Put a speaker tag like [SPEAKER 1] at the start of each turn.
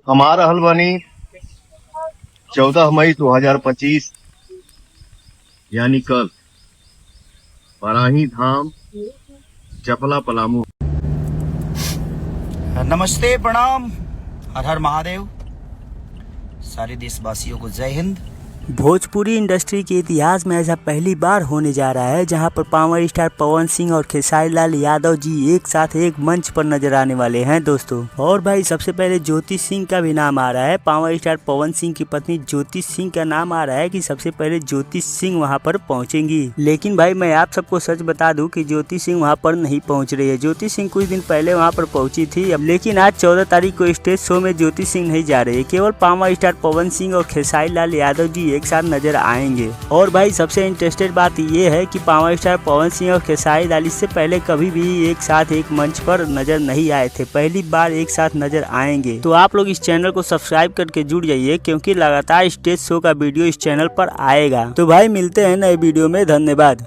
[SPEAKER 1] हमारा हल बनी 14 मई 2025 यानी कल बराही धाम चपला पलामू।
[SPEAKER 2] नमस्ते, प्रणाम, हर हर महादेव। सारे देशवासियों को जय हिंद।
[SPEAKER 3] भोजपुरी इंडस्ट्री के इतिहास में ऐसा पहली बार होने जा रहा है जहां पर पावर स्टार पवन सिंह और खेसारी लाल यादव जी एक साथ एक मंच पर नजर आने वाले हैं दोस्तों। और भाई सबसे पहले ज्योति सिंह का भी नाम आ रहा है। पावर स्टार पवन सिंह की पत्नी ज्योति सिंह का नाम आ रहा है कि सबसे पहले ज्योति सिंह वहां पर पहुंचेंगी। लेकिन भाई मैं आप सबको सच बता दूं कि ज्योति सिंह वहां पर नहीं पहुंच रही है। ज्योति सिंह कुछ दिन पहले वहां पर पहुंची थी, लेकिन आज 14 तारीख को स्टेज शो में ज्योति सिंह नहीं जा रही है। केवल पावर स्टार पवन सिंह और खेसारी लाल यादव जी एक साथ नजर आएंगे। और भाई सबसे इंटरेस्टेड बात ये है कि पावर स्टार पवन सिंह और खेसारी लाल इससे पहले कभी भी एक साथ एक मंच पर नजर नहीं आए थे, पहली बार एक साथ नजर आएंगे। तो आप लोग इस चैनल को सब्सक्राइब करके जुड़ जाइए क्योंकि लगातार स्टेज शो का वीडियो इस चैनल पर आएगा। तो भाई मिलते हैं नए वीडियो में, धन्यवाद।